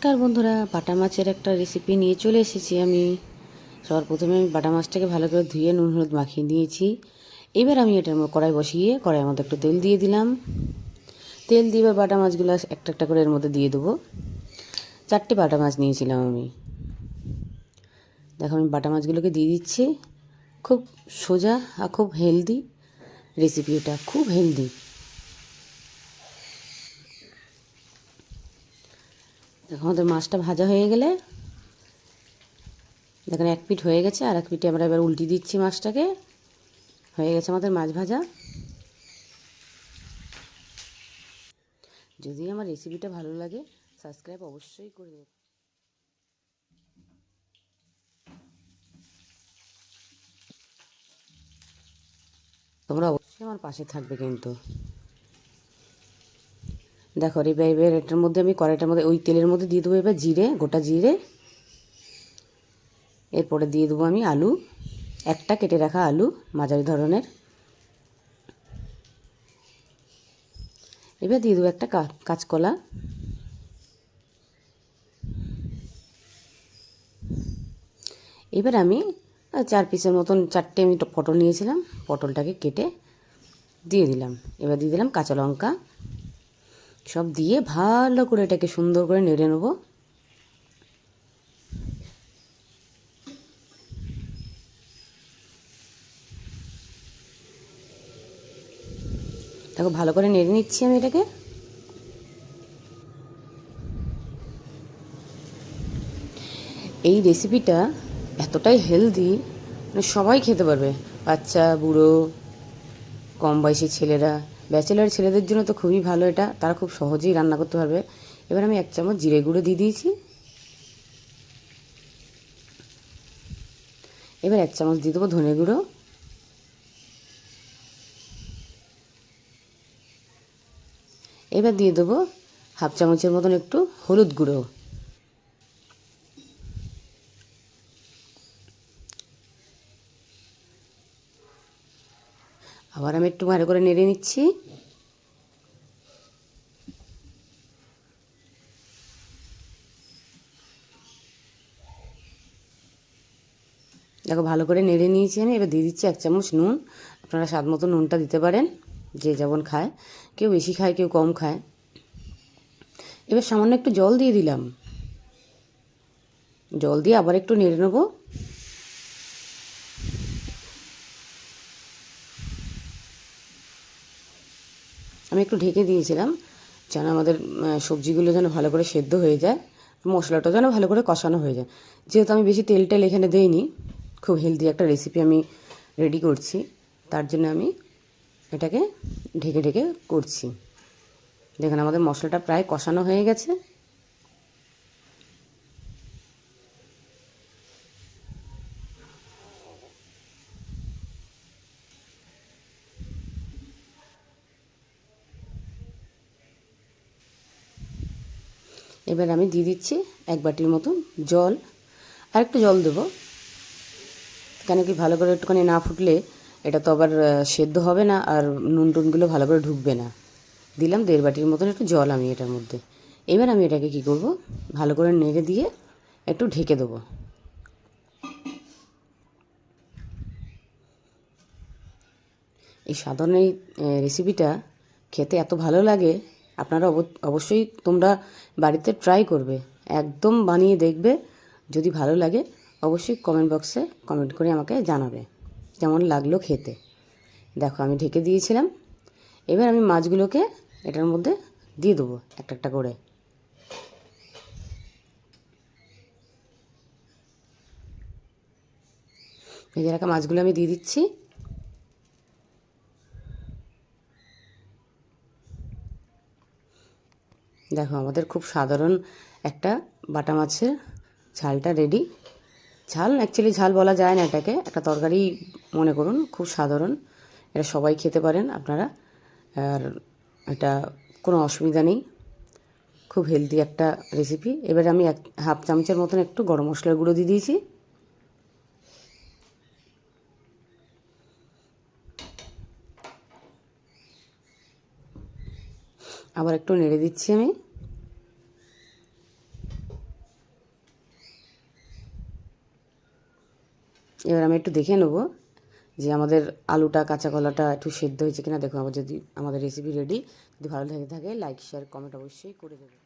নমস্কার বন্ধুরা, বাটা মাছের একটা রেসিপি নিয়ে চলে এসেছি আমি। সবার প্রথমে আমি বাটা মাছটাকে ভালো করে ধুয়ে নুন হলুদ মাখিয়ে নিয়েছি। এবার আমি এটার কড়াই বসিয়ে কড়াইয়ের মধ্যে একটু তেল দিয়ে দিলাম। তেল দিয়ে এবার বাটা মাছগুলো একটা একটা করে এর মধ্যে দিয়ে দেবো। 4টে বাটা মাছ নিয়েছিলাম আমি। দেখো আমি বাটা মাছগুলোকে দিয়ে দিচ্ছি। খুব সোজা আর খুব হেলদি রেসিপি, এটা খুব হেলদি। দেখো আমাদের মাছটা ভাজা হয়ে গেলে, দেখেন এক পিঠ হয়ে গেছে, আর এক পিঠে আমরা এবার উল্টে দিচ্ছি মাছটাকে। হয়ে গেছে আমাদের মাছ ভাজা। যদি আমার রেসিপিটা ভালো লাগে, সাবস্ক্রাইব অবশ্যই করে দেবে। তোমরা অবশ্যই আমার পাশে থাকবে কিন্তু। দেখো এবার এটার মধ্যে আমি কড়াইটার মধ্যে ওই তেলের মধ্যে দিয়ে দেবো এবার জিরে, গোটা জিরে। এরপরে দিয়ে দেবো আমি আলু, একটা কেটে রাখা আলু, মাঝারি ধরনের। এবার দিয়ে দেবো একটা কাঁচকলা। এবার আমি 4 পিসের মতন 4টে আমি পটল নিয়েছিলাম, পটলটাকে কেটে দিয়ে দিলাম। এবার দিয়ে দিলাম কাঁচা লঙ্কা। সব দিয়ে ভালো করে এটাকে সুন্দর করে নেড়ে নেবো। দেখো ভালো করে নেড়ে নিচ্ছি আমি এটাকে। এই রেসিপিটা এতটাই হেলদি, মানে সবাই খেতে পারবে, বাচ্চা বুড়ো কম বয়সী ছেলেরা, ব্যাচেলার ছেলেদের জন্য তো খুবই ভালো এটা, তারা খুব সহজেই রান্না করতে পারবে। এবার আমি 1 চামচ জিরে গুঁড়ো দিয়ে দিয়েছি। এবার 1 চামচ দিয়ে দেবো ধনে গুঁড়ো। এবার দিয়ে দেবো 1/2 চামচের মতন একটু হলুদ গুঁড়ো। আবার আমি একটু ভালো করে নেড়ে নিচ্ছি। দেখো ভালো করে নেড়ে নিয়েছি আমি। এবার দিয়ে দিচ্ছি 1 চামচ নুন। আপনারা স্বাদ মতো নুনটা দিতে পারেন, যে যেমন খায়, কেউ বেশি খায় কেউ কম খায়। এবার সামান্য একটু জল দিয়ে দিলাম। জল দিয়ে আবার একটু নেড়ে নেবো। আমি একটু ঢেকে দিয়েছিলাম যেন আমাদের সবজিগুলো যেন ভালো করে সেদ্ধ হয়ে যায়, মশলাটা যেন ভালো করে কষানো হয়ে যায়। যেহেতু আমি বেশি তেল টেল এখানে দেইনি, খুব হেলদি একটা রেসিপি আমি রেডি করছি, তার জন্য আমি এটাকে ঢেকে ঢেকে করছি। দেখুন আমাদের মশলাটা প্রায় কষানো হয়ে গেছে। এবার আমি দিয়ে দিচ্ছি 1 বাটির মতন জল। আর একটু জল দেবো, কেন কি ভালো করে একটুখানি না ফুটলে এটা তো আবার সেদ্ধ হবে না, আর নুন টুনগুলো ভালো করে ঢুকবে না। দিলাম 1.5 বাটির মতন একটু জল আমি এটার মধ্যে। এবার আমি এটাকে কী করব, ভালো করে নেড়ে দিয়ে একটু ঢেকে দেবো। এই সাধারণ এই রেসিপিটা খেতে এত ভালো লাগে, আপনারা অবশ্যই তোমরা বাড়িতে ট্রাই করবে, একদম বানিয়ে দেখবে। যদি ভালো লাগে অবশ্যই কমেন্ট বক্সে কমেন্ট করে আমাকে জানাবে কেমন লাগলো খেতে। দেখো আমি ঢেকে দিয়েছিলাম। এবার আমি মাছগুলোকে এটার মধ্যে দিয়ে দেবো একটা একটা করে। ভেজে রাখা মাছগুলো আমি দিয়ে দিচ্ছি। দেখো আমাদের খুব সাধারণ একটা বাটা মাছের ঝালটা রেডি। ঝাল অ্যাকচুয়ালি ঝাল বলা যায় না এটাকে, একটা তরকারি মনে করুন, খুব সাধারণ। এটা সবাই খেতে পারেন আপনারা, আর এটা কোনো অসুবিধা নেই, খুব হেলদি একটা রেসিপি। এবার আমি 1/2 চামচের মতন একটু গরম মশলার গুঁড়ো দিয়ে দিয়েছি। আবার একটু নেড়ে দিচ্ছি আমি। এবার আমি একটু দেখে নেবো যে আমাদের আলুটা কাঁচা কলাটা একটু সেদ্ধ হয়েছে কিনা। দেখো, আবার যদি আমাদের রেসিপি রেডি, যদি ভালো লেগে থাকে লাইক শেয়ার কমেন্ট অবশ্যই করে দেবে।